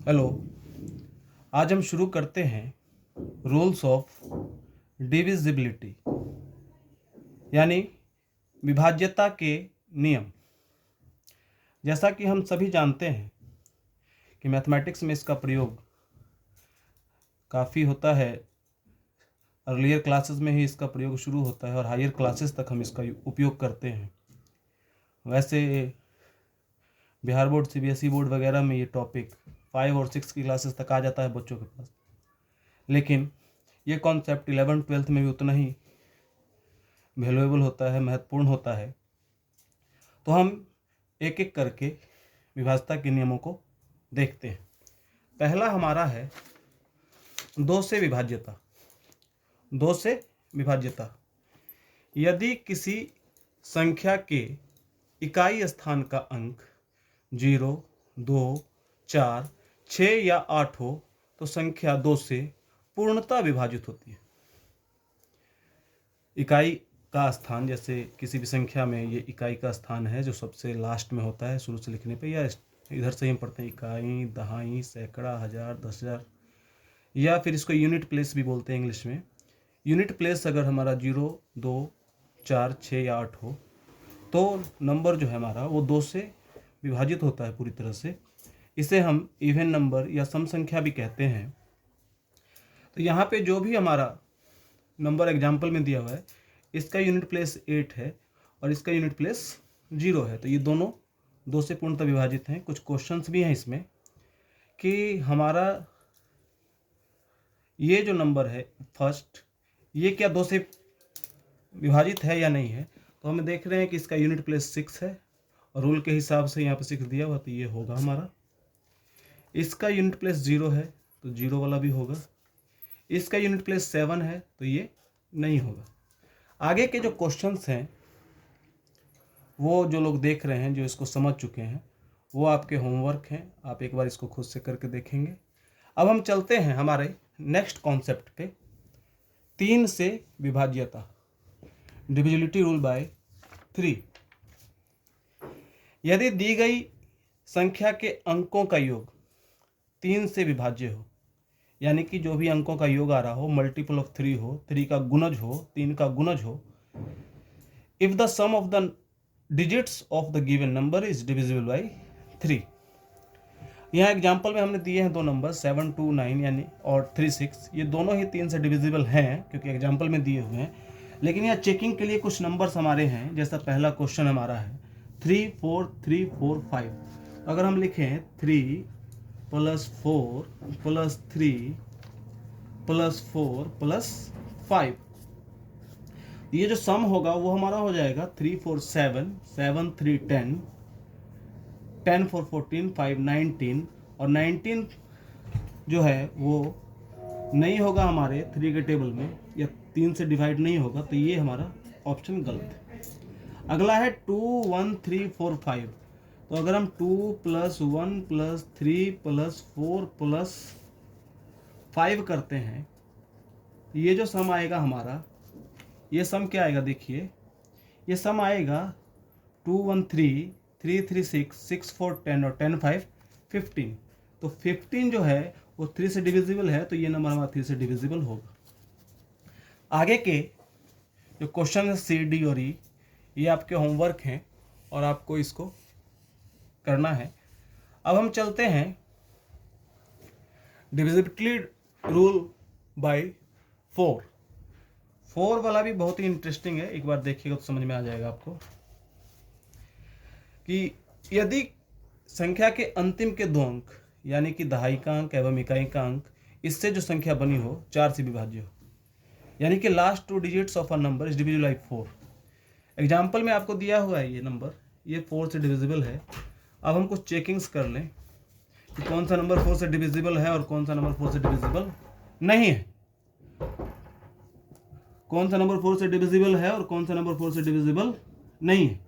Hello. आज हम शुरू करते हैं रूल्स ऑफ डिविजिबिलिटी यानी विभाज्यता के नियम। जैसा कि हम सभी जानते हैं कि मैथमेटिक्स में इसका प्रयोग काफ़ी होता है। अर्लियर क्लासेस में ही इसका प्रयोग शुरू होता है और हायर क्लासेस तक हम इसका उपयोग करते हैं। वैसे बिहार बोर्ड, सीबीएसई बोर्ड वगैरह में ये टॉपिक 5 और 6 की क्लासेस तक आ जाता है बच्चों के पास, लेकिन ये कॉन्सेप्ट 11th-12th में भी उतना ही वैल्यूएबल होता है, महत्वपूर्ण होता है। तो हम एक एक करके विभाज्यता के नियमों को देखते हैं। पहला हमारा है 2 से विभाज्यता। 2 से विभाज्यता, यदि किसी संख्या के इकाई स्थान का अंक 0, 2, 4, 6 या 8 हो तो संख्या 2 से पूर्णतः विभाजित होती है। इकाई का स्थान, जैसे किसी भी संख्या में ये इकाई का स्थान है जो सबसे लास्ट में होता है शुरू से लिखने पे, या इधर से ही हम पढ़ते हैं इकाई, दहाई, सैकड़ा, हजार, 10,000, या फिर इसको यूनिट प्लेस भी बोलते हैं इंग्लिश में। यूनिट प्लेस अगर हमारा 0, 2, 4, 6 या 8 हो तो नंबर जो है हमारा वो 2 से विभाजित होता है पूरी तरह से। इसे हम इवन नंबर या सम संख्या भी कहते हैं। तो यहाँ पे जो भी हमारा नंबर एग्जाम्पल में दिया हुआ है, इसका यूनिट प्लेस 8 है और इसका यूनिट प्लेस 0 है, तो ये दोनों 2 से पूर्णतः विभाजित हैं। कुछ क्वेश्चंस भी हैं इसमें कि हमारा ये जो नंबर है फर्स्ट, ये क्या 2 से विभाजित है या नहीं है। तो हम देख रहे हैं कि इसका यूनिट प्लेस 6 है और रूल के हिसाब से यहाँ पे 6 दिया हुआ, तो ये होगा हमारा। इसका यूनिट प्लेस 0 है तो 0 वाला भी होगा। इसका यूनिट प्लेस 7 है तो ये नहीं होगा। आगे के जो क्वेश्चंस हैं वो जो लोग देख रहे हैं, जो इसको समझ चुके हैं, वो आपके होमवर्क हैं। आप एक बार इसको खुद से करके देखेंगे। अब हम चलते हैं हमारे नेक्स्ट कॉन्सेप्ट पे, 3 से विभाज्यता, डिविजिबिलिटी रूल बाय 3। यदि दी गई संख्या के अंकों का योग 3 से विभाज्य हो, यानी कि जो भी अंकों का योग आ रहा हो मल्टीपल ऑफ 3 हो, 3 का गुणज हो, 3 का गुणज हो, if the sum of the digits of the given number is divisible by 3। यहाँ एग्जाम्पल में हमने दिए हैं 2 नंबर 7, 2, 9 यानी और 3, 6। ये दोनों ही 3 से डिविजिबल हैं क्योंकि एग्जाम्पल में दिए हुए हैं। लेकिन यहाँ चेकिंग के लिए कुछ नंबर्स हमारे हैं। जैसा पहला क्वेश्चन हमारा है 3, 4, 3, 4, 5। अगर हम लिखें 3 + 4 + 3 + 4 + 5, ये जो सम होगा वो हमारा हो जाएगा 3, 4, 7, 7, 3, 10, 10, 4, 14, 5, 19, और 19 जो है वो नहीं होगा हमारे 3 के टेबल में, या 3 से डिवाइड नहीं होगा, तो ये हमारा ऑप्शन गलत है। अगला है 2, 1, 3, 4, 5। तो अगर हम 2 + 1 + 3 + 4 + 5 करते हैं तो ये जो सम आएगा हमारा, ये सम क्या आएगा, देखिए ये सम आएगा 2, 1, 3, 3, 3, 6, 6, 4, 10 और 10, 5, 15। तो 15 जो है वो 3 से डिविजिबल है, तो ये नंबर हमारा 3 से डिविजिबल होगा। आगे के जो क्वेश्चन है सी, डी और ई, ये आपके होमवर्क हैं और आपको इसको करना है। अब हम चलते हैं डिविजिबिलिटी रूल बाय 4। 4 वाला भी बहुत ही इंटरेस्टिंग है, एक बार देखिएगा तो समझ में आ जाएगा आपको कि यदि संख्या के अंतिम के 2 अंक, यानी कि दहाई का अंक एवं इकाई का अंक, इससे जो संख्या बनी हो 4 से विभाज्य हो, यानी कि last 2 digits of a number is divisible bye 4। Example में आपको दिया हुआ है ये नंबर, ये 4 से डिविजिबल है। अब हम कुछ चेकिंग्स कर लें कि कौन सा नंबर 4 से डिविजिबल है और कौन सा नंबर 4 से डिविजिबल नहीं है। कौन सा नंबर 4 से डिविजिबल है और कौन सा नंबर 4 से डिविजिबल नहीं है।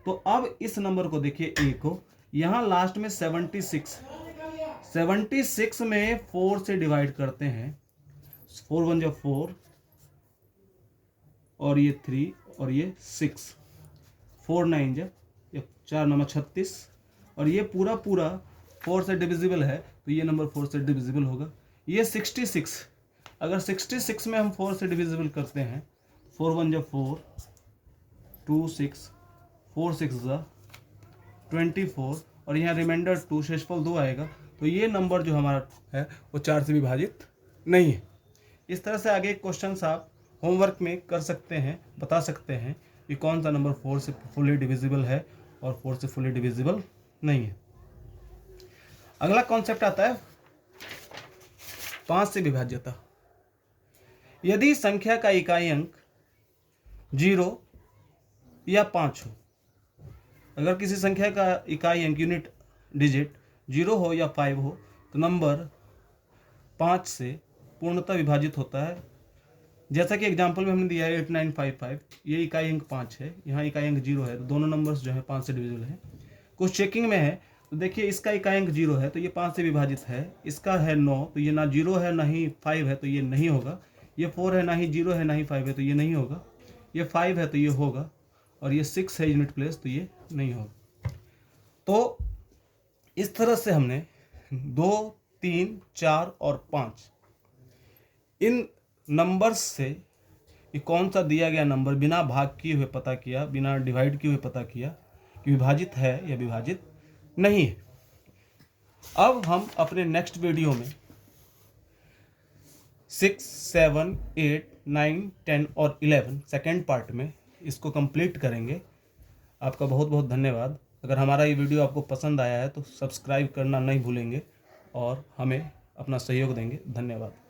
तो अब इस नंबर को देखिए, ए को, यहाँ लास्ट में 76 में 4 से डिवाइड करते हैं। 4 1 जो 4 और ये 3 और ये 6, 4 9 जब 4 9 36, और ये पूरा 4 से डिविजिबल है तो ये नंबर 4 से डिविजिबल होगा। ये 66, अगर 66 में हम 4 से डिविजिबल करते हैं, 4 1 जा 4, 2 6, 4 6 जा 24 और यहाँ रिमाइंडर 2, शेषफल 2 आएगा, तो ये नंबर जो हमारा है वो 4 से विभाजित नहीं है। इस तरह से आगे क्वेश्चन आप होमवर्क में कर सकते हैं, बता सकते हैं कि कौन सा नंबर 4 से फुली डिविजिबल है और 4 से फुली डिविजिबल नहीं है। अगला कॉन्सेप्ट आता है 5 से विभाज्यता। यदि संख्या का इकाई अंक 0 या 5 हो, अगर किसी संख्या का इकाई अंक यूनिट डिजिट 0 हो या 5 हो तो नंबर 5 से पूर्णतः विभाजित होता है। जैसा कि एग्जांपल में हमने दिया है 8955, ये इकाई अंक 5 है, यहाँ इकाई अंक 0 है, तो दोनों नंबर्स जो है 5 से डिविजिबल है। कुछ चेकिंग में है तो देखिए इसका इकाई अंक 0 है तो ये 5 से विभाजित है, इसका है 9 तो ये ना 0 है ना ही 5 है तो ये नहीं होगा, ये 4 है ना ही 0 है ना ही 5 है तो ये नहीं होगा, ये 5 है तो ये होगा, और ये 6 है यूनिट प्लेस तो ये नहीं होगा। तो इस तरह से हमने 2, 3, 4 और 5 इन नंबर्स से कि कौन सा दिया गया नंबर बिना भाग किए हुए पता किया, बिना डिवाइड किए हुए पता किया कि विभाजित है या विभाजित नहीं है। अब हम अपने नेक्स्ट वीडियो में 6, 7, 8, 9, 10 और 11 सेकेंड पार्ट में इसको कंप्लीट करेंगे। आपका बहुत बहुत धन्यवाद। अगर हमारा ये वीडियो आपको पसंद आया है तो सब्सक्राइब करना नहीं भूलेंगे और हमें अपना सहयोग देंगे। धन्यवाद।